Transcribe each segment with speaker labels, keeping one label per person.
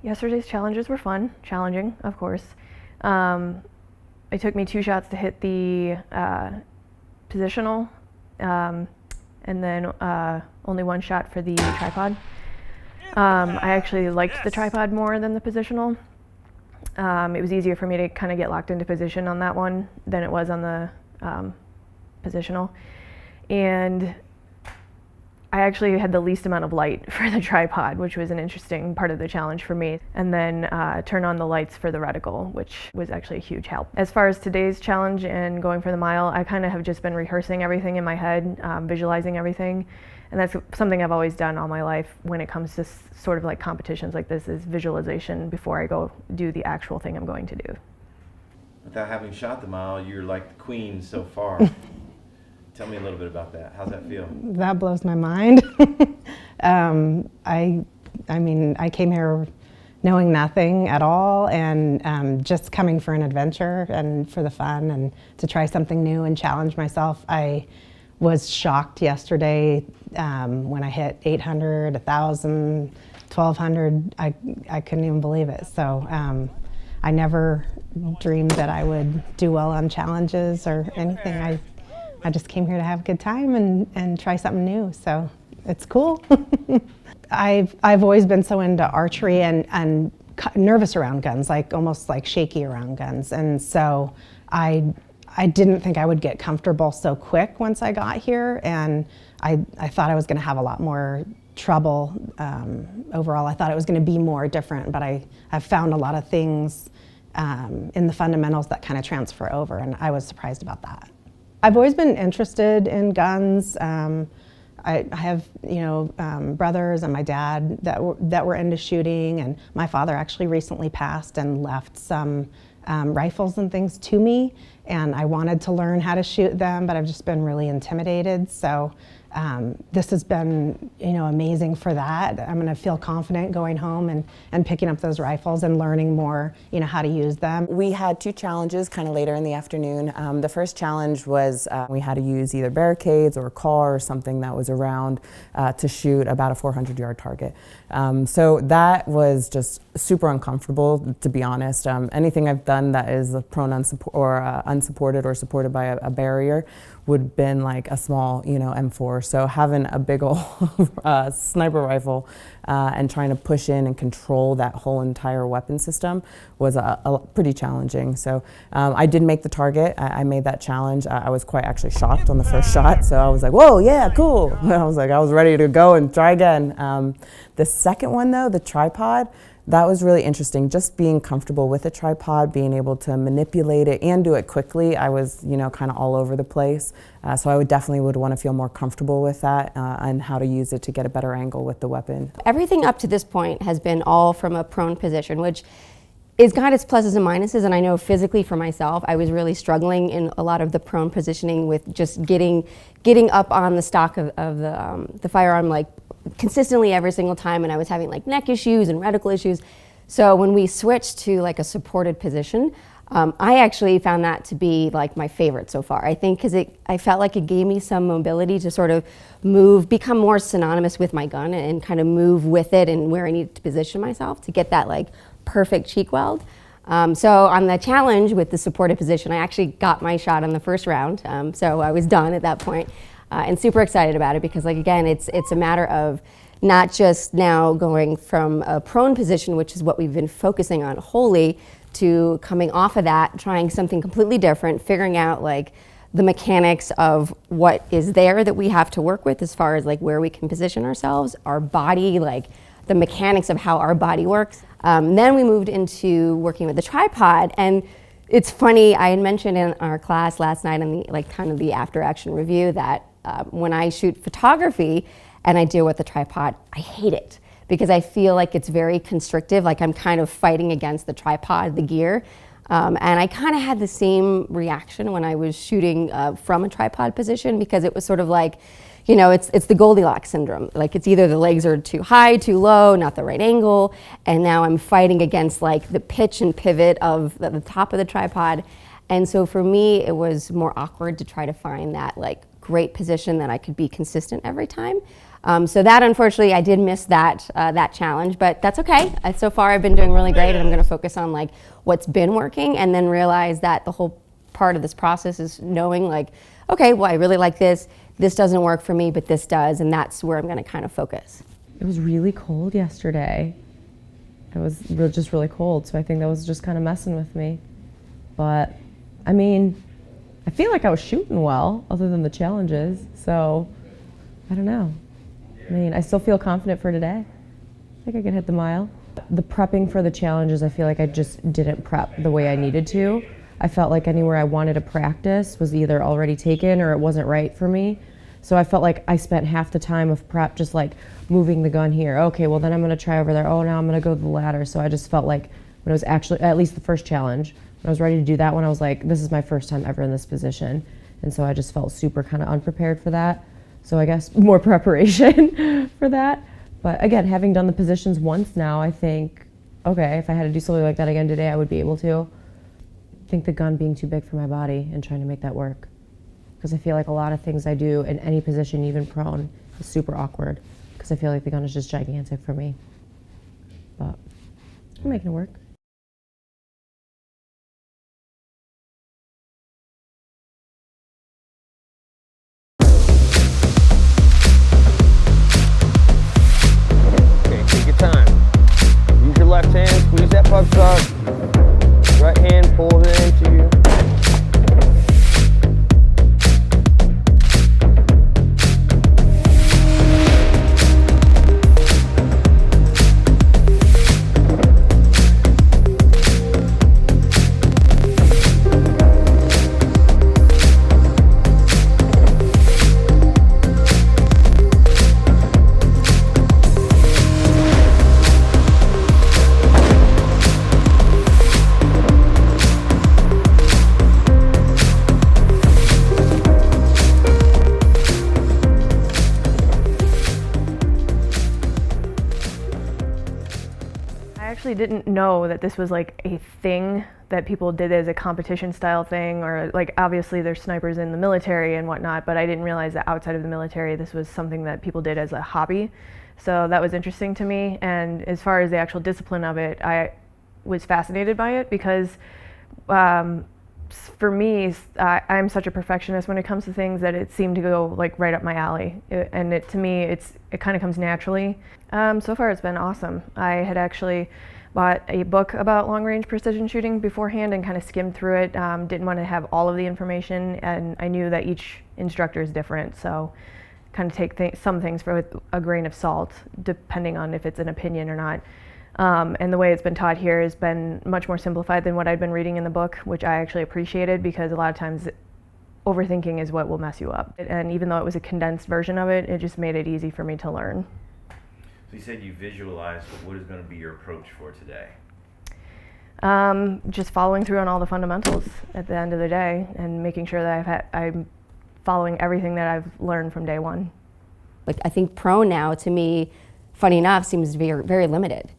Speaker 1: Yesterday's challenges were fun, challenging, of course. It took me 2 shots to hit the positional, and then only 1 shot for the tripod. I actually liked the tripod more than the positional. It was easier for me to kind of get locked into position on that one than it was on the positional. And I actually had the least amount of light for the tripod, which was an interesting part of the challenge for me. And then turn on the lights for the reticle, which was actually a huge help. As far as today's challenge and going for the mile, I kind of have just been rehearsing everything in my head, visualizing everything. And that's something I've always done all my life when it comes to sort of like competitions like this, is visualization before I go do the actual thing I'm going to do.
Speaker 2: Without having shot the mile, you're like the queen so far. Tell me a little bit about that. How's that feel?
Speaker 3: That blows my mind. I mean, I came here knowing nothing at all, and just coming for an adventure and for the fun and to try something new and challenge myself. I was shocked yesterday when I hit 800, 1,000, 1,200. I couldn't even believe it. So I never dreamed that I would do well on challenges or anything. I just came here to have a good time and try something new, so it's cool. I've always been so into archery and nervous around guns, like almost like shaky around guns, and so I didn't think I would get comfortable so quick once I got here, and I thought I was going to have a lot more trouble overall. I thought it was going to be more different, but I've found a lot of things in the fundamentals that kind of transfer over, and I was surprised about that. I've always been interested in guns. I have, brothers and my dad that were into shooting, and my father actually recently passed and left some rifles and things to me, and I wanted to learn how to shoot them, but I've just been really intimidated. So this has been, amazing for that. I'm going to feel confident going home and picking up those rifles and learning more, how to use them.
Speaker 4: We had 2 challenges kind of later in the afternoon. The first challenge was we had to use either barricades or a car or something that was around to shoot about a 400-yard target. So that was just super uncomfortable, to be honest. Anything I've done that is prone unsupported or supported by a barrier would have been like a small, M4. So having a big old sniper rifle and trying to push in and control that whole entire weapon system was pretty challenging. So I did make the target. I made that challenge. I was quite actually shocked on the first shot. So I was like, whoa, yeah, cool. I was ready to go and try again. The second one though, the tripod, that was really interesting. Just being comfortable with a tripod, being able to manipulate it and do it quickly. I was, kind of all over the place. So I definitely would want to feel more comfortable with that and how to use it to get a better angle with the weapon.
Speaker 5: Everything up to this point has been all from a prone position, which it's got its pluses and minuses, and I know physically for myself, I was really struggling in a lot of the prone positioning with just getting up on the stock of the firearm like consistently every single time, and I was having like neck issues and reticle issues. So when we switched to like a supported position, I actually found that to be like my favorite so far. I think because I felt like it gave me some mobility to sort of become more synonymous with my gun and kind of move with it and where I needed to position myself to get that like perfect cheek weld. So on the challenge with the supported position, I actually got my shot on the first round. So I was done at that point. And super excited about it because, like, again, it's a matter of not just now going from a prone position, which is what we've been focusing on wholly, to coming off of that, trying something completely different, figuring out like the mechanics of what is there that we have to work with as far as like where we can position ourselves, our body, like the mechanics of how our body works. Then we moved into working with the tripod, and it's funny, I had mentioned in our class last night on the kind of the after action review that when I shoot photography and I deal with the tripod, I hate it because I feel like it's very constrictive, like I'm kind of fighting against the tripod, the gear. And I kind of had the same reaction when I was shooting from a tripod position because it was sort of like, it's the Goldilocks syndrome. Like it's either the legs are too high, too low, not the right angle, and now I'm fighting against like the pitch and pivot of the top of the tripod. And so for me, it was more awkward to try to find that like great position that I could be consistent every time. So that, unfortunately, I did miss that that challenge, but that's okay. So far, I've been doing really great, and I'm going to focus on like what's been working, and then realize that the whole part of this process is knowing like, okay, well, I really like this. This doesn't work for me, but this does, and that's where I'm going to kind of focus.
Speaker 6: It was really cold yesterday. It was just really cold, so I think that was just kind of messing with me. But I mean, I feel like I was shooting well, other than the challenges. So I don't know. I mean, I still feel confident for today. I think I could hit the mile. The prepping for the challenges, I feel like I just didn't prep the way I needed to. I felt like anywhere I wanted to practice was either already taken or it wasn't right for me. So I felt like I spent half the time of prep just like moving the gun here. Okay, well then I'm gonna try over there. Oh, now I'm gonna go to the ladder. So I just felt like when it was actually, at least the first challenge, when I was ready to do that one, I was like, this is my first time ever in this position. And so I just felt super kind of unprepared for that. So I guess more preparation for that. But again, having done the positions once now, I think, okay, if I had to do something like that again today, I would be able to. I think the gun being too big for my body and trying to make that work. Because I feel like a lot of things I do in any position, even prone, is super awkward. Because I feel like the gun is just gigantic for me. But I'm making it work.
Speaker 7: Okay, take your time. Use your left hand, squeeze that buttstock. Right hand, pull it into you.
Speaker 1: I actually didn't know that this was like a thing that people did as a competition style thing, or like obviously there's snipers in the military and whatnot, but I didn't realize that outside of the military this was something that people did as a hobby. So that was interesting to me, and as far as the actual discipline of it, I was fascinated by it because for me, I'm such a perfectionist when it comes to things that it seemed to go like right up my alley. To me, it kind of comes naturally. So far, it's been awesome. I had actually bought a book about long-range precision shooting beforehand and kind of skimmed through it. Didn't want to have all of the information, and I knew that each instructor is different, so kind of take some things with a grain of salt, depending on if it's an opinion or not. And the way it's been taught here has been much more simplified than what I'd been reading in the book, which I actually appreciated because a lot of times overthinking is what will mess you up. And even though it was a condensed version of it, it just made it easy for me to learn.
Speaker 2: So you said you visualized what is going to be your approach for today.
Speaker 1: Just following through on all the fundamentals at the end of the day and making sure that I'm following everything that I've learned from day one.
Speaker 5: Like, I think prone now, to me, funny enough, seems very, very limited.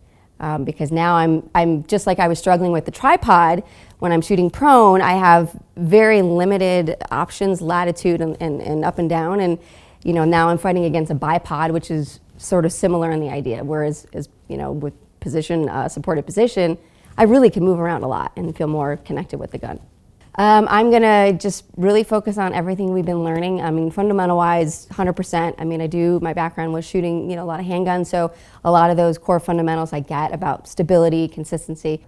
Speaker 5: Because now I'm just like I was struggling with the tripod. When I'm shooting prone, I have very limited options, latitude and up and down. And now I'm fighting against a bipod, which is sort of similar in the idea. Whereas, with position, supported position, I really can move around a lot and feel more connected with the gun. I'm gonna just really focus on everything we've been learning. I mean, fundamental-wise, 100%. I mean, my background was shooting, a lot of handguns, so a lot of those core fundamentals I get about stability, consistency.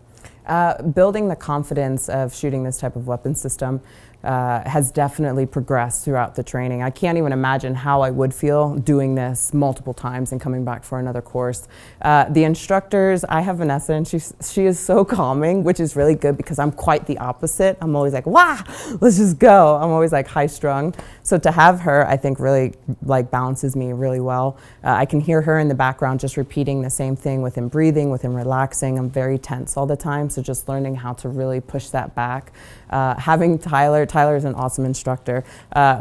Speaker 4: Building the confidence of shooting this type of weapon system has definitely progressed throughout the training. I can't even imagine how I would feel doing this multiple times and coming back for another course. The instructors, I have Vanessa, and she is so calming, which is really good because I'm quite the opposite. I'm always like, wah, let's just go. I'm always like high strung. So to have her, I think really like balances me really well. I can hear her in the background just repeating the same thing with him breathing, with him relaxing. I'm very tense all the time, so just learning how to really push that back. Having Tyler is an awesome instructor.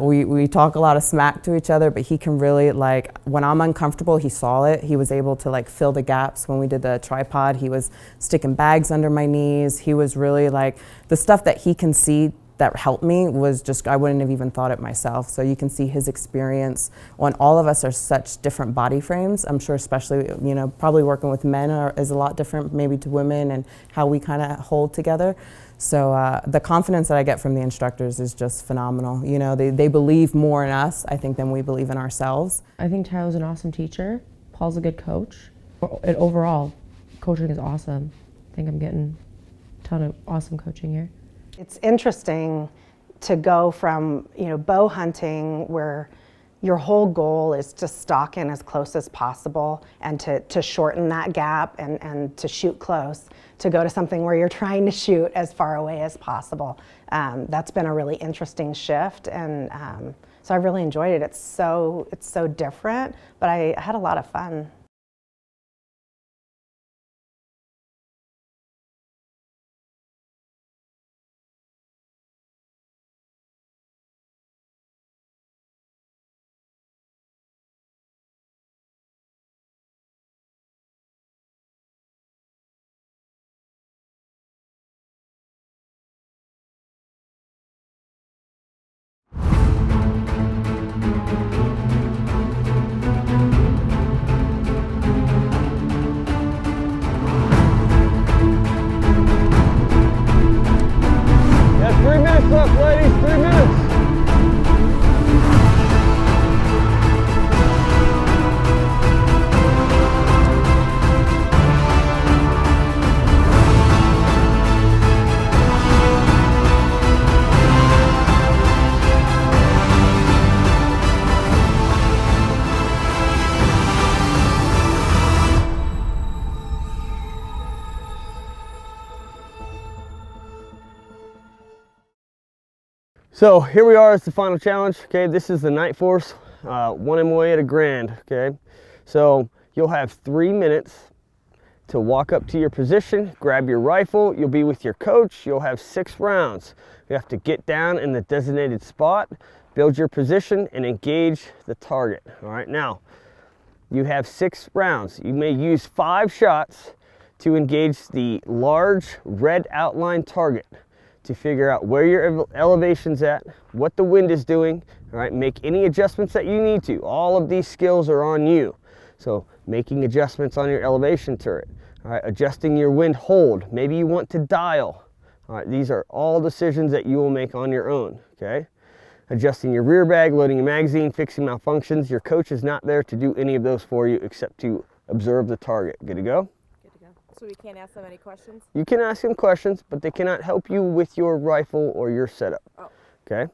Speaker 4: We talk a lot of smack to each other, but he can really, like, when I'm uncomfortable, he saw it. He was able to like fill the gaps. When we did the tripod, he was sticking bags under my knees. He was really like, the stuff that he can see that helped me was just, I wouldn't have even thought it myself. So you can see his experience on all of us are such different body frames. I'm sure especially, you know, probably working with men is a lot different maybe to women and how we kind of hold together. So the confidence that I get from the instructors is just phenomenal. You know, they believe more in us, I think, than we believe in ourselves.
Speaker 6: I think Tyler's an awesome teacher. Paul's a good coach. And overall, coaching is awesome. I think I'm getting a ton of awesome coaching here.
Speaker 3: It's interesting to go from, you know, bow hunting where your whole goal is to stalk in as close as possible and to shorten that gap and to shoot close, to go to something where you're trying to shoot as far away as possible. That's been a really interesting shift, and so I really enjoyed it. It's so different, but I had a lot of fun.
Speaker 7: Yeah, 3 minutes left, ladies, 3 minutes. So here we are, it's the final challenge. Okay, this is the Night Force 1 MOA at a grand. Okay, so you'll have 3 minutes to walk up to your position, grab your rifle, you'll be with your coach, you'll have 6 rounds. You have to get down in the designated spot, build your position, and engage the target. All right, now you have 6 rounds. You may use 5 shots to engage the large red outline target, to figure out where your elevation's at, what the wind is doing, all right? Make any adjustments that you need to. All of these skills are on you. So making adjustments on your elevation turret, all right? Adjusting your wind hold. Maybe you want to dial, all right? These are all decisions that you will make on your own, okay? Adjusting your rear bag, loading your magazine, fixing malfunctions. Your coach is not there to do any of those for you except to observe the target. Good to go?
Speaker 8: So we can't ask them any questions?
Speaker 7: You can ask them questions, but they cannot help you with your rifle or your setup.
Speaker 8: Oh.
Speaker 7: Okay?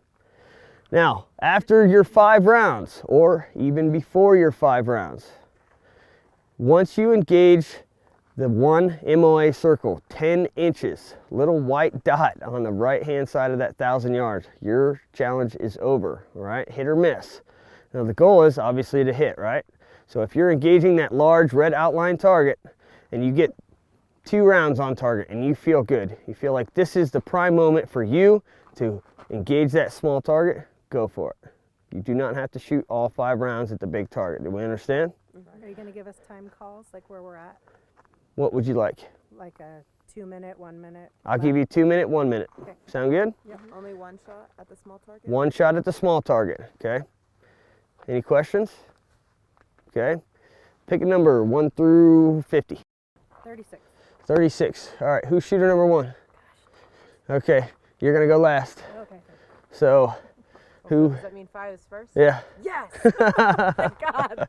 Speaker 7: Now, after your 5 rounds, or even before your 5 rounds, once you engage the 1 MOA circle, 10 inches, little white dot on the right-hand side of that 1,000 yards, your challenge is over, all right? Hit or miss. Now, the goal is obviously to hit, right? So if you're engaging that large red outline target and you get 2 rounds on target and you feel good, you feel like this is the prime moment for you to engage that small target, go for it. You do not have to shoot all 5 rounds at the big target. Do we understand?
Speaker 9: Are you going to give us time calls, like where we're at?
Speaker 7: What would you like?
Speaker 9: Like a 2-minute, 1 minute?
Speaker 7: I'll give you 2 minute, 1 minute.
Speaker 9: Okay.
Speaker 7: Sound good?
Speaker 8: Yep. Only 1 shot at the small target?
Speaker 7: 1 shot at the small target, okay? Any questions? Okay. Pick a number, 1 through 50.
Speaker 9: 36.
Speaker 7: 36. All right, who's shooter number 1? Okay, you're gonna go last.
Speaker 9: Okay.
Speaker 7: So, who?
Speaker 8: Does that mean 5 is first?
Speaker 7: Yeah.
Speaker 8: Yes! Thank God.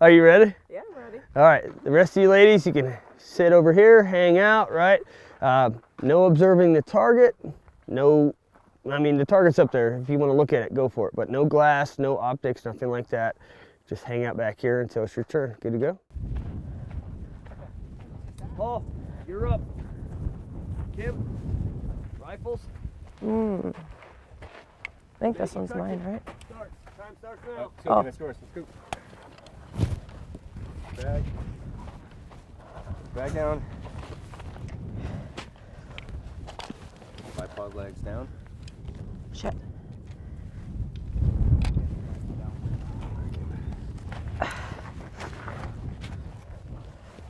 Speaker 7: Are you ready?
Speaker 8: Yeah, I'm ready.
Speaker 7: All right, the rest of you ladies, you can sit over here, hang out, right? No observing the target. No, I mean, the target's up there. If you want to look at it, go for it. But no glass, no optics, nothing like that. Just hang out back here until it's your turn. Good to go? Paul, you're up. Kim, rifles.
Speaker 6: I think this one's mine, right?
Speaker 7: Start. Time starts now.
Speaker 6: Oh.
Speaker 2: Let's go. Bag. Bag down. Bipod legs down.
Speaker 6: Shit.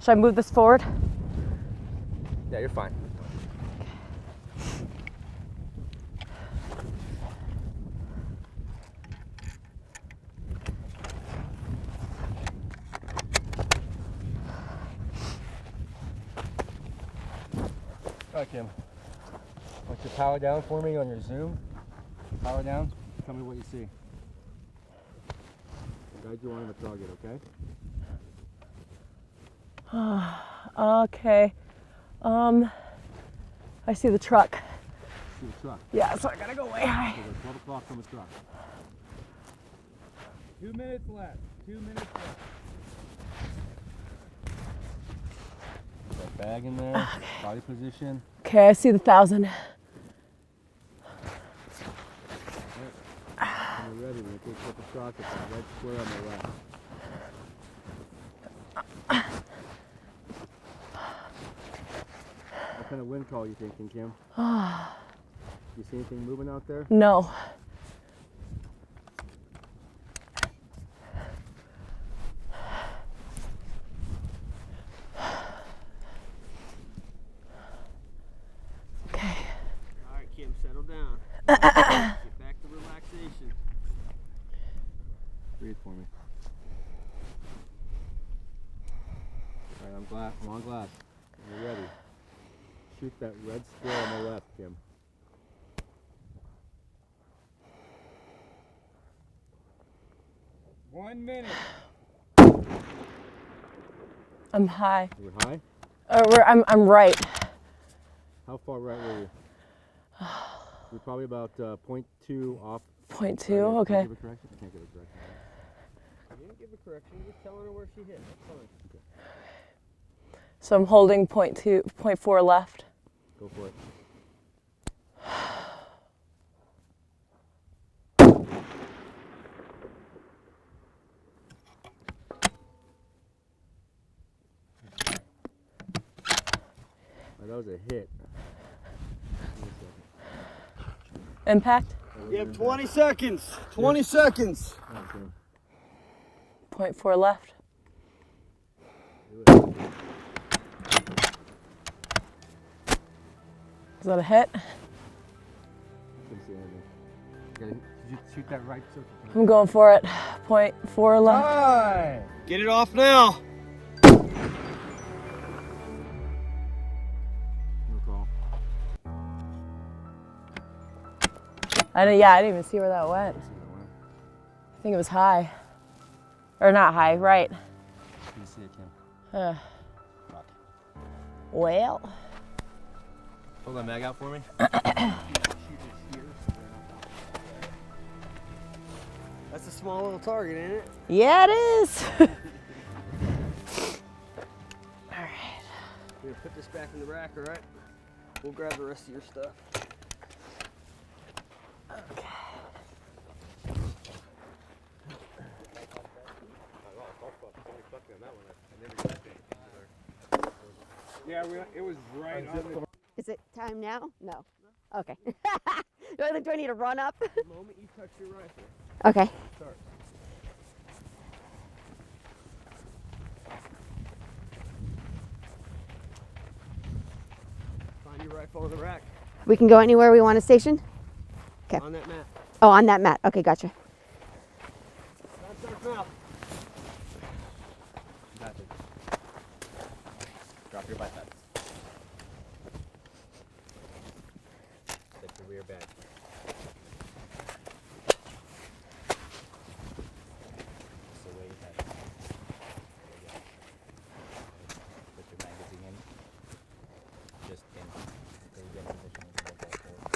Speaker 6: Should I move this forward?
Speaker 2: Yeah, you're fine.
Speaker 7: shot, Kim. I want you to power down for me on your zoom. Power down. Tell me what you see. I'll guide you on the target, okay?
Speaker 6: Okay. I see the truck.
Speaker 7: See the truck.
Speaker 6: Yeah, so I gotta go way high.
Speaker 7: So there's 12 o'clock from the truck. 2 minutes left. 2 minutes left. Put that bag in there.
Speaker 6: Okay.
Speaker 7: Body position.
Speaker 6: Okay, I see the 1,000.
Speaker 7: When you're ready, we're going to take the shot at that red square on the left. What kind of wind call are you thinking, Kim? You see anything moving out there?
Speaker 6: No. Okay.
Speaker 7: All right, Kim, settle down. Get back to relaxation. Breathe for me. All right, I'm on glass. You're ready. Shoot that red square on the left, Kim. One minute.
Speaker 6: I'm high.
Speaker 7: You were high?
Speaker 6: I'm right.
Speaker 7: How far right were you? You're probably about 0.2 off.
Speaker 6: 0.2, okay.
Speaker 7: Can you give a correction? I can't give a correction. You didn't give a correction. You're just telling her where she hit. That's fine. Okay.
Speaker 6: So I'm holding 0.2, 0.4 left.
Speaker 7: Go for it. That was a hit.
Speaker 6: Impact?
Speaker 7: You have 20 seconds. 20 seconds.
Speaker 6: 0.4 left. Is that a hit?
Speaker 7: Couldn't see anything. Did you shoot that right circle?
Speaker 6: I'm going for it. 0.4 left.
Speaker 7: Right. Get it off now. No call.
Speaker 6: I didn't even see where that went. I think it was high. Or not high, right.
Speaker 7: You see it, Kim.
Speaker 6: Well.
Speaker 2: Pull that mag out for me.
Speaker 7: That's a small little target, ain't it?
Speaker 6: Yeah, it is. All right.
Speaker 7: We're gonna put this back in the rack, all right? We'll grab the rest of your stuff.
Speaker 6: Okay.
Speaker 7: Yeah, it was right on the
Speaker 5: Is it time now? No. Okay. Do I need to run up?
Speaker 7: moment you touch your rifle.
Speaker 5: Okay.
Speaker 7: Start. Find your rifle on the rack.
Speaker 5: We can go anywhere we want to station? Okay.
Speaker 7: On that mat.
Speaker 5: Oh, on that mat. Okay, gotcha.
Speaker 7: Start now.
Speaker 2: Gotcha. Drop your bicep. Take the rear back. So way back. There you go. Put your magazine in. Just in. Until you get in position and hold that forward.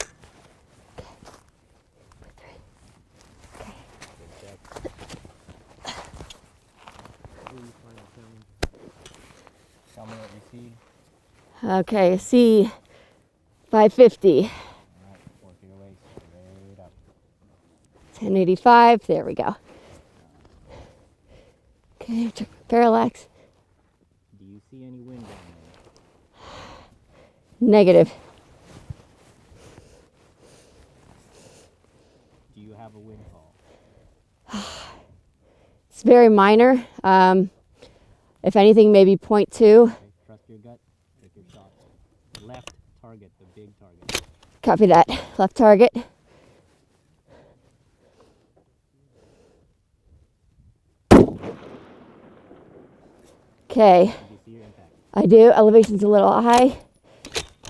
Speaker 2: Good check. Tell me what you see.
Speaker 5: Okay, C 550.
Speaker 2: Alright, work your way straight up.
Speaker 5: 1085. There we go. Okay, check parallax.
Speaker 2: Do you see any wind down there?
Speaker 5: Negative.
Speaker 2: Do you have a wind call?
Speaker 5: It's very minor. If anything, maybe 0.2.
Speaker 2: Okay, trust your gut. Take your shot. Left target, the big target.
Speaker 5: Copy that. Left target. Okay.
Speaker 2: Do you see your impact?
Speaker 5: I do. Elevation's a little high.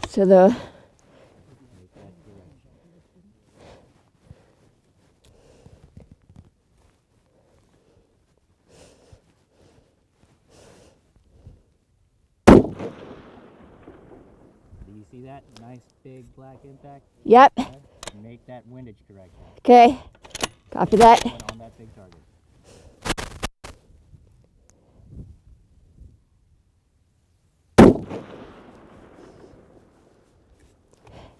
Speaker 5: So to the.
Speaker 2: Make that direction. Do you see that nice big black impact?
Speaker 5: Yep.
Speaker 2: Okay. Make that windage correction.
Speaker 5: Okay. Copy that.
Speaker 2: Put on that big target.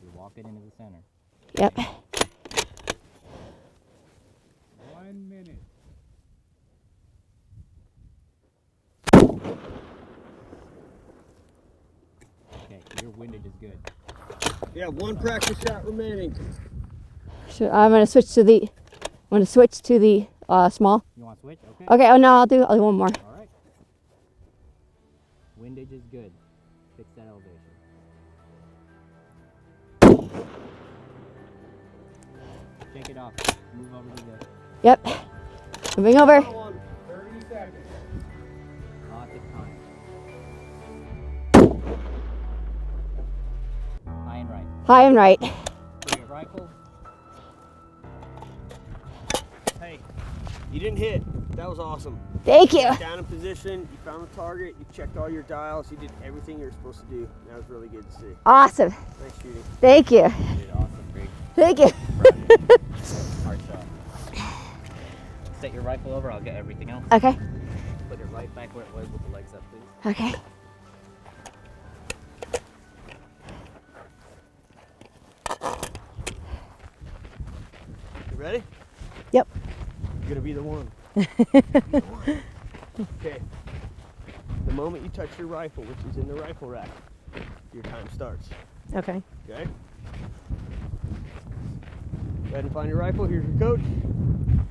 Speaker 2: You're walking into the center.
Speaker 5: Yep.
Speaker 2: 1 minute. Okay, your windage is good.
Speaker 7: Yeah, one practice shot remaining.
Speaker 5: So I'm gonna switch to the. I'm gonna switch to the small.
Speaker 2: You want to switch? Okay.
Speaker 5: Okay. Oh no, I'll do one more.
Speaker 2: All right. Windage is good. Fix that elevation. Shake it off. Move over to the.
Speaker 5: Yep. Moving over.
Speaker 7: 30 seconds.
Speaker 2: Lots of time. High and right.
Speaker 5: High and right.
Speaker 2: For your rifle.
Speaker 7: Hey, you didn't hit. That was awesome.
Speaker 5: Thank you.
Speaker 7: Down in position, you found the target, you checked all your dials, you did everything you were supposed to do. That was really good to see.
Speaker 5: Awesome.
Speaker 7: Nice shooting.
Speaker 5: Thank you.
Speaker 2: You did awesome. Great.
Speaker 5: Thank you.
Speaker 2: Hard shot. Set your rifle over. I'll get everything else.
Speaker 5: Okay.
Speaker 2: Put it right back where it was with the legs up, please.
Speaker 5: Okay.
Speaker 7: You ready?
Speaker 9: Yep.
Speaker 7: You're gonna be the one. Okay. The moment you touch your rifle, which is in the rifle rack, your time starts.
Speaker 9: Okay.
Speaker 7: Okay? Go ahead and find your rifle. Here's your coach.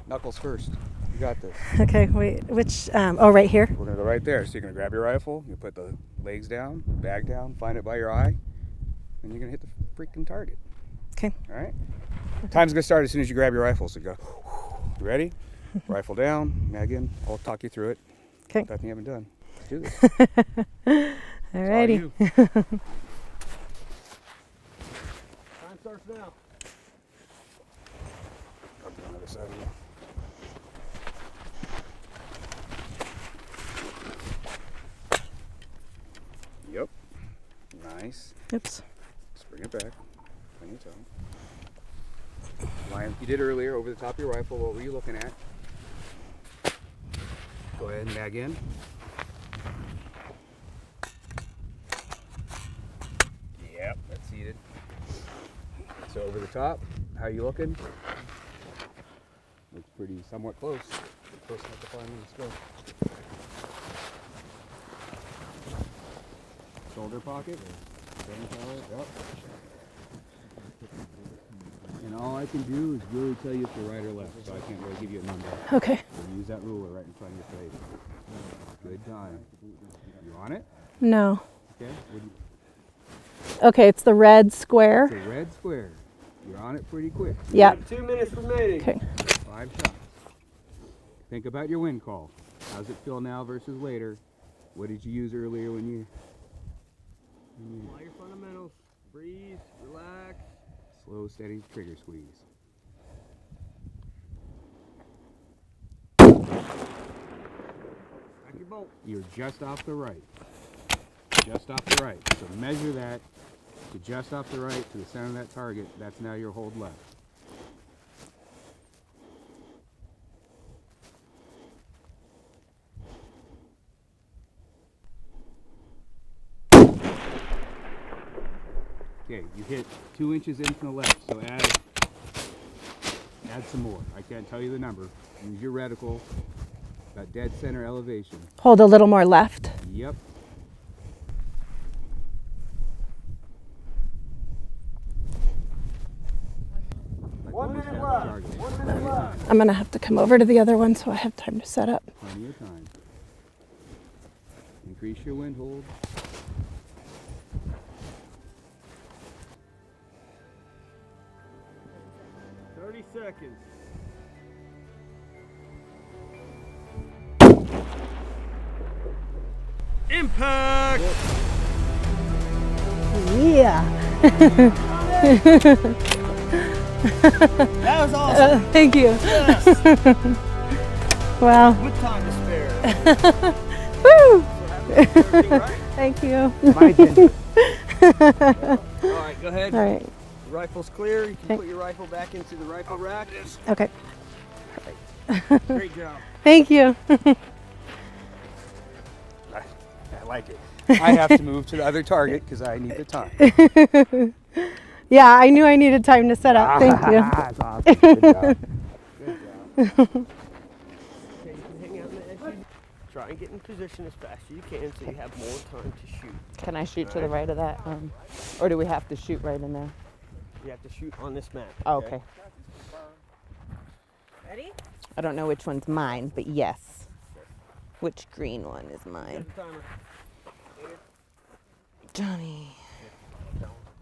Speaker 10: Knuckles first. You got this.
Speaker 9: Okay, wait, which, oh, right here?
Speaker 10: We're gonna go right there. So you're gonna grab your rifle, you put the legs down, bag down, find it by your eye, and you're gonna hit the freaking target.
Speaker 9: Okay.
Speaker 10: All right? Time's gonna start as soon as you grab your rifle. So you go, you ready? Rifle down, mag in. I'll talk you through it.
Speaker 9: Okay.
Speaker 10: Nothing you haven't done. Let's do this.
Speaker 9: Alrighty.
Speaker 10: It's all you.
Speaker 7: Time starts now.
Speaker 10: I'll do another side of you. Yep. Nice.
Speaker 9: Oops.
Speaker 10: Just bring it back. Plenty of time. Line you did earlier over the top of your rifle. What were you looking at? Go ahead and mag in. Yep, that's seated. So over the top, how are you looking? Looks pretty somewhat close. Close enough to find on the scope. Shoulder pocket. Same color. Yep. And all I can do is really tell you if you're right or left, so I can't really give you a number.
Speaker 9: Okay.
Speaker 10: So use that ruler right in front of your face. Good time. You on it?
Speaker 9: No.
Speaker 10: Okay. What do you,
Speaker 9: Okay, it's the red square.
Speaker 10: it's a red square. You're on it pretty quick.
Speaker 9: Yep.
Speaker 7: 2 minutes remaining.
Speaker 9: Okay.
Speaker 10: 5 shots. Think about your wind call. How's it feel now versus later? What did you use earlier when you...
Speaker 7: Apply your fundamentals. Breathe, relax.
Speaker 10: Slow, steady trigger squeeze.
Speaker 7: Back your bolt.
Speaker 10: You're just off the right. Just off the right. So measure that to just off the right to the center of that target. That's now your hold left. Okay, you hit 2 inches in from the left, so add some more. I can't tell you the number. Use your reticle. That dead center elevation.
Speaker 9: Hold a little more left.
Speaker 10: Yep. Like
Speaker 7: 1
Speaker 10: almost
Speaker 7: minute
Speaker 10: half the
Speaker 7: left.
Speaker 10: target.
Speaker 7: 1 minute
Speaker 10: Plenty of
Speaker 7: left.
Speaker 10: time.
Speaker 9: I'm gonna have to come over to the other one so I have time to set up.
Speaker 10: Plenty of time. Increase your wind hold.
Speaker 7: Seconds. Impact!
Speaker 9: Yeah.
Speaker 7: That was awesome.
Speaker 9: Thank you.
Speaker 7: Yes.
Speaker 9: Wow.
Speaker 7: Good time to spare.
Speaker 9: Woo!
Speaker 7: Everything right?
Speaker 9: Thank you.
Speaker 10: My attention.
Speaker 7: All right, go ahead.
Speaker 9: All right.
Speaker 7: The rifle's clear. You can
Speaker 9: Okay.
Speaker 7: put your rifle back into the rifle rack.
Speaker 9: Okay.
Speaker 7: Great job.
Speaker 9: Thank you.
Speaker 10: I like it. I have to move to the other target because I need the time.
Speaker 9: Yeah, I knew I needed time to set up. Thank you.
Speaker 10: That's awesome. Good job.
Speaker 7: Good job. Okay, you can hang out on the edge. Try and get in position as fast as you can so you have more time to shoot.
Speaker 4: Can I shoot to the right of that? Or do we have to shoot right in there?
Speaker 7: You have to shoot on this map.
Speaker 4: Oh, okay.
Speaker 8: Ready?
Speaker 4: I don't know which one's mine, but yes. Which green one is mine?
Speaker 7: Set the timer.
Speaker 4: Johnny.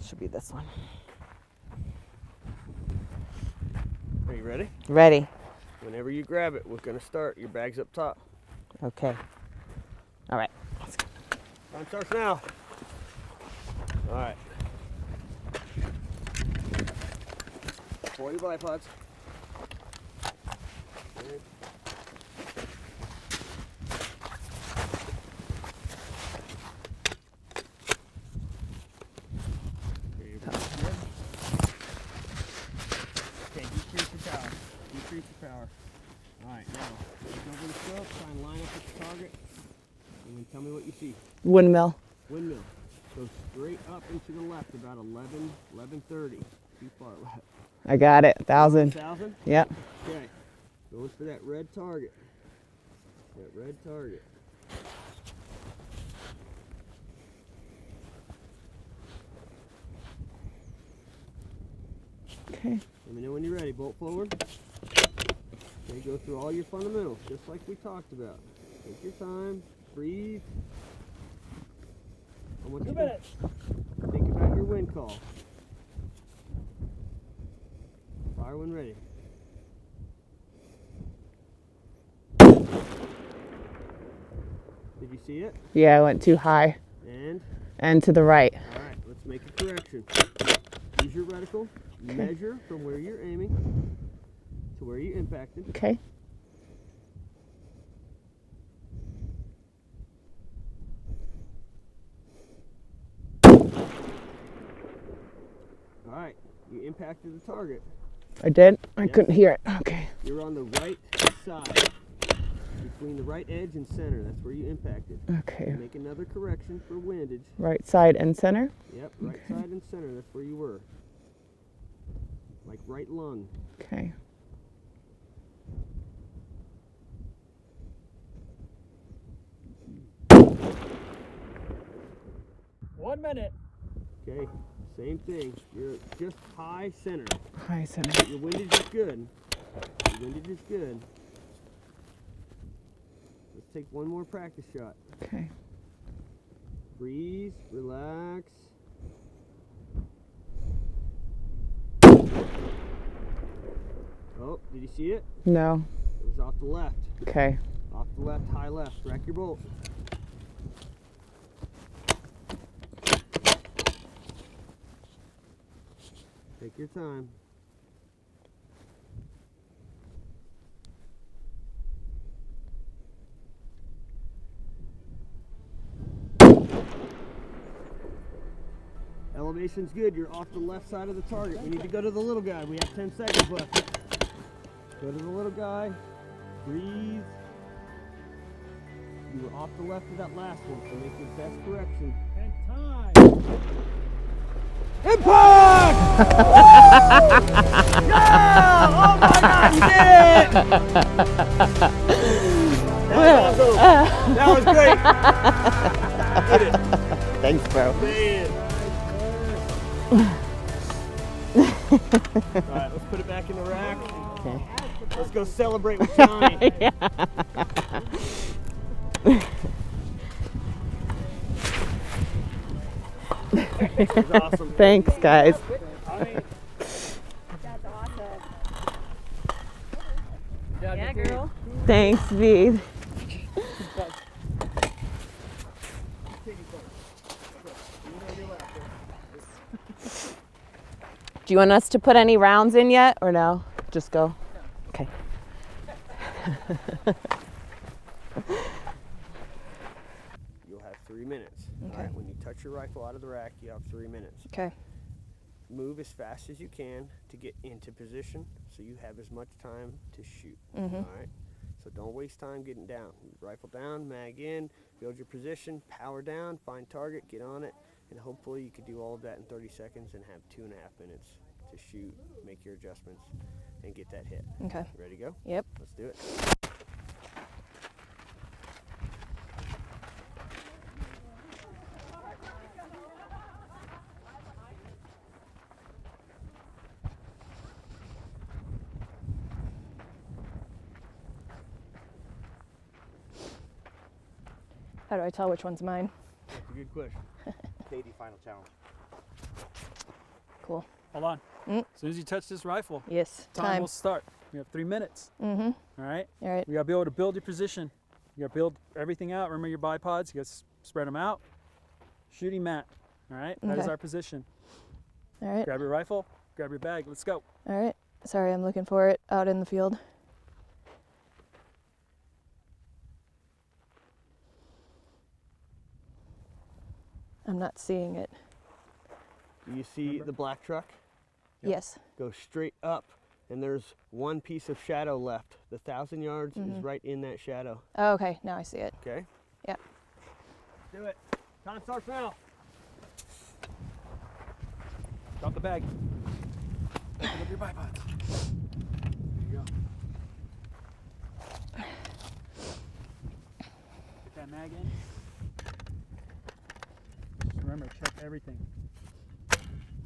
Speaker 4: Should be this one.
Speaker 7: Are you ready?
Speaker 4: Ready.
Speaker 7: Whenever you grab it, we're going to start. Your bag's up top.
Speaker 4: Okay. All right.
Speaker 7: Time starts now. All right. 40 bipods. Good. Here you go. Okay, decrease your power. Decrease your power. All right, now, look over the scope, try and line up with the target, and then tell me what you see.
Speaker 4: Windmill.
Speaker 7: Windmill. Go straight up and to the left, about 11:30. Too far left.
Speaker 4: I got it. 1,000.
Speaker 7: 1,000?
Speaker 4: Yep.
Speaker 7: Okay. Going for that red target. That red target.
Speaker 4: Okay.
Speaker 7: Let me know when you're ready. Bolt forward. Okay, go through all your fundamentals, just like we talked about. Take your time. Breathe. I want you to think about your wind call. Fire when ready. Did you see it?
Speaker 4: Yeah, I went too high.
Speaker 7: And
Speaker 4: To the right.
Speaker 7: all right, let's make a correction. Use your reticle.
Speaker 4: Okay.
Speaker 7: Measure from where you're aiming to where you impacted.
Speaker 4: Okay.
Speaker 7: All right, you impacted the target.
Speaker 4: I did? I
Speaker 7: Yep.
Speaker 4: couldn't hear it. Okay.
Speaker 7: You're on the right side, between the right edge and center. That's where you impacted.
Speaker 4: Okay.
Speaker 7: Make another correction for windage.
Speaker 4: Right side and center.
Speaker 7: Yep, right side and center. That's where you were. Like right lung.
Speaker 4: Okay.
Speaker 7: Okay, same thing. You're just high center.
Speaker 4: High center.
Speaker 7: Your windage is good. Your windage is good. Let's take one more practice shot.
Speaker 4: Okay.
Speaker 7: Breathe, relax. Oh, did you see it?
Speaker 4: No.
Speaker 7: It was off the left.
Speaker 4: Okay.
Speaker 7: Off the left, high left. Rack your bolt. Take your time. Elevation's good. You're off the left side of the target. We need to go to the little guy. We have 10 seconds left. Go to the little guy. Breathe. You were off the left of that last one, so make your best correction. And time. Impact! Yeah! Oh my God, you did it! That was awesome. That was great. Did it.
Speaker 4: Thanks, bro.
Speaker 7: Man. Alright, let's put it back in the rack.
Speaker 4: Okay.
Speaker 7: Let's go celebrate with Johnny. That was awesome.
Speaker 4: Thanks, guys.
Speaker 8: That's awesome. Yeah, girl.
Speaker 4: Thanks, V. Do you want us to put any rounds in yet or no? Just go? Okay.
Speaker 7: You'll have 3 minutes.
Speaker 1: Okay.
Speaker 7: All right, when you touch your rifle out of the rack, you have 3 minutes.
Speaker 1: Okay.
Speaker 7: Move as fast as you can to get into position so you have as much time to shoot.
Speaker 1: Mm-hmm.
Speaker 7: All right? So don't waste time getting down. Rifle down, mag in, build your position, power down, find target, get on it, and hopefully you can do all of that in 30 seconds and have 2.5 minutes to shoot, make your adjustments, and get that hit.
Speaker 1: Okay.
Speaker 7: Ready to go?
Speaker 1: Yep.
Speaker 7: Let's do it.
Speaker 1: How do I tell which one's mine?
Speaker 7: That's a good question.
Speaker 2: Katie, final challenge.
Speaker 1: Cool.
Speaker 11: Hold on.
Speaker 1: Mm.
Speaker 11: As soon as you touch this rifle,
Speaker 1: Yes.
Speaker 11: time will start. We have 3 minutes.
Speaker 1: Mm-hmm.
Speaker 11: All right?
Speaker 1: All right.
Speaker 11: We got to be able to build your position. You got to build everything out. Remember your bipods. You got to spread them out. Shooting mat. All right? That is
Speaker 1: Okay.
Speaker 11: our position.
Speaker 1: All right.
Speaker 11: Grab your rifle. Grab your bag. Let's go.
Speaker 1: All right. Sorry, I'm looking for it out in the field. I'm not seeing it.
Speaker 7: Do you see the black truck?
Speaker 11: Yep.
Speaker 1: Yes.
Speaker 7: Go straight up, and there's one piece of shadow left. The 1,000 yards is right in that shadow.
Speaker 1: Oh, okay. Now I see it.
Speaker 7: Okay?
Speaker 1: Yep.
Speaker 7: Do it. Time starts now.
Speaker 11: Drop the bag. Open up your bipods. There you go. Get that mag in. Just remember, check everything.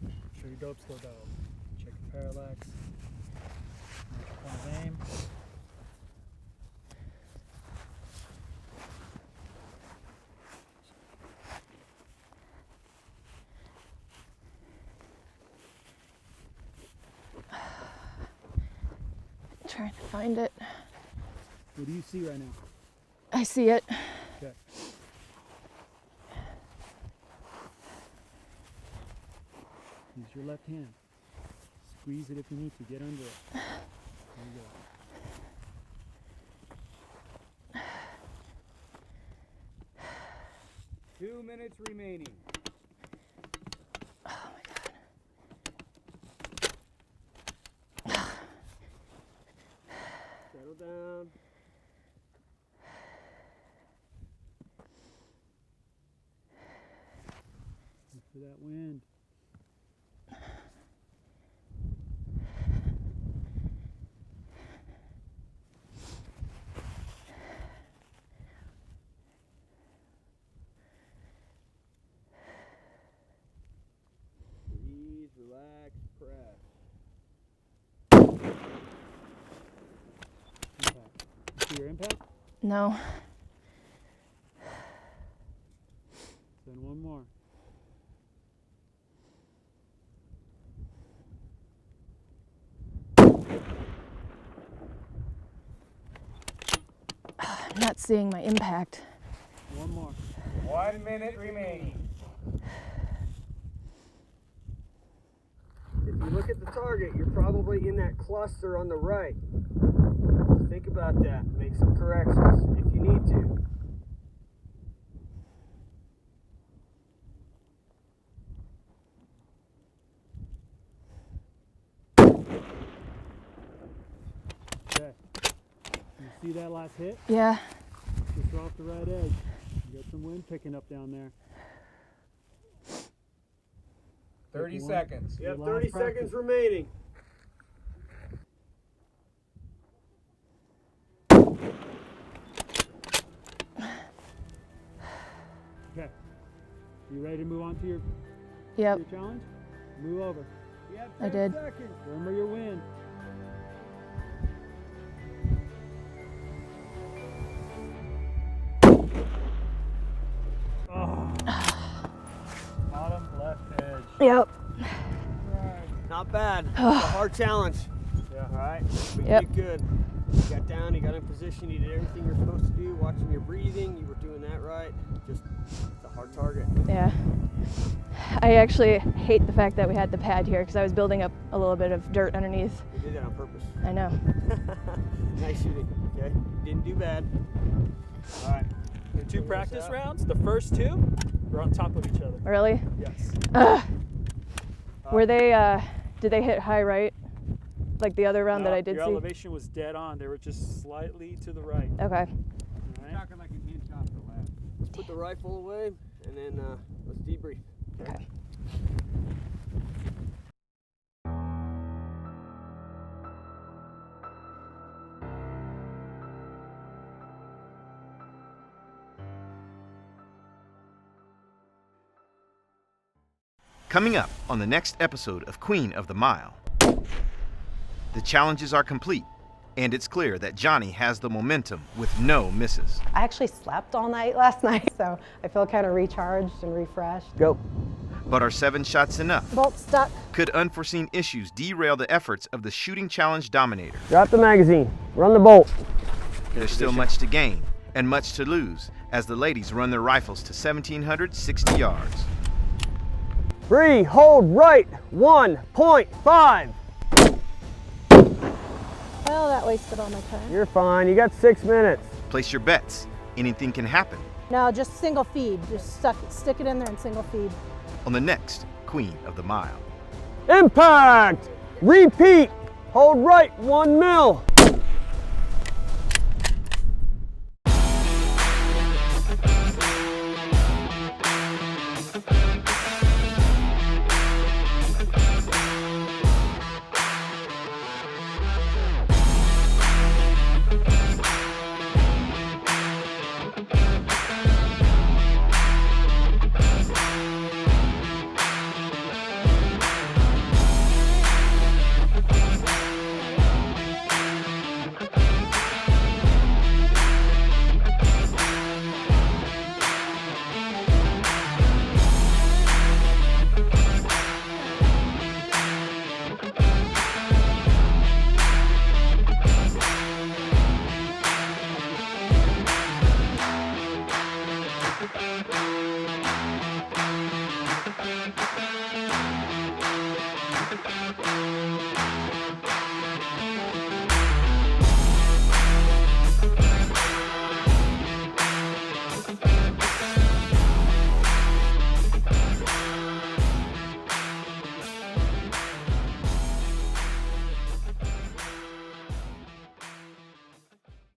Speaker 11: Make sure your dope's still dialed. Check your parallax. Make your point of aim.
Speaker 1: Trying to find it.
Speaker 11: What do you see right now?
Speaker 1: I see it.
Speaker 11: Okay. Use your left hand. Squeeze it if you need to. Get under it. There you go.
Speaker 10: 2 minutes remaining.
Speaker 7: Settle down.
Speaker 11: Look for that wind.
Speaker 7: Breathe, relax, press.
Speaker 11: Impact. See your impact?
Speaker 1: No.
Speaker 11: Then one more.
Speaker 1: I'm not seeing my impact.
Speaker 11: One more.
Speaker 10: 1 minute remaining.
Speaker 7: If you look at the target, you're probably in that cluster on the right. Think about that. Make some corrections if you need to.
Speaker 11: Okay. You see that last hit?
Speaker 1: Yeah.
Speaker 11: Just off the right edge. You got some wind picking up down there.
Speaker 10: 30
Speaker 11: One.
Speaker 10: seconds.
Speaker 7: You have
Speaker 11: Last
Speaker 7: 30
Speaker 11: practice.
Speaker 7: seconds remaining.
Speaker 11: Okay. You ready to move on to your
Speaker 1: Yep.
Speaker 11: challenge? Move over.
Speaker 7: You have
Speaker 1: I
Speaker 7: 10
Speaker 1: did.
Speaker 7: seconds.
Speaker 11: Remember your wind. Oh. Bottom left edge.
Speaker 1: Yep.
Speaker 7: Not bad. It's a hard challenge.
Speaker 11: Yeah.
Speaker 7: All right. But you
Speaker 1: Yep.
Speaker 7: did good. You got down, you got in position, you did everything you're supposed to do, watching your breathing, you were doing that right. right. Just, it's a hard target.
Speaker 1: Yeah. I actually hate the fact that we had the pad here because I was building up a little bit of dirt underneath.
Speaker 7: You did that on purpose.
Speaker 1: I know.
Speaker 7: Nice shooting, okay? Didn't do bad. All right.
Speaker 11: The 2 practice rounds, the first 2 were on top of each other.
Speaker 1: Really?
Speaker 11: Yes.
Speaker 1: Were they, did they hit high right? Like the other round that I did
Speaker 11: your
Speaker 1: see?
Speaker 11: elevation was dead on. They were just slightly to the right.
Speaker 1: Okay.
Speaker 11: All right.
Speaker 10: Talking like an inch off the left.
Speaker 7: Let's put the rifle away and then let's debrief.
Speaker 1: Okay.
Speaker 12: Coming up on the next episode of Queen of the Mile. The challenges are complete, and it's clear that Joni has the momentum with no misses.
Speaker 3: I actually slept all night last night, so I feel kind of recharged and refreshed.
Speaker 7: Go.
Speaker 12: But are 7 shots enough?
Speaker 9: Bolt stuck.
Speaker 12: Could unforeseen issues derail the efforts of the shooting challenge dominator?
Speaker 7: Drop the magazine. Run the bolt.
Speaker 12: There's still much to gain and much to lose as the ladies run their rifles to 1,760 yards.
Speaker 7: Bree, hold right. 1.5.
Speaker 9: Well, that wasted all my time.
Speaker 7: You're fine. You got 6 minutes.
Speaker 12: Place your bets. Anything can happen
Speaker 9: No, just single feed. Just stick it in there and single feed.
Speaker 12: on the next Queen of the Mile.
Speaker 7: Impact. Repeat. Hold right. 1 mil.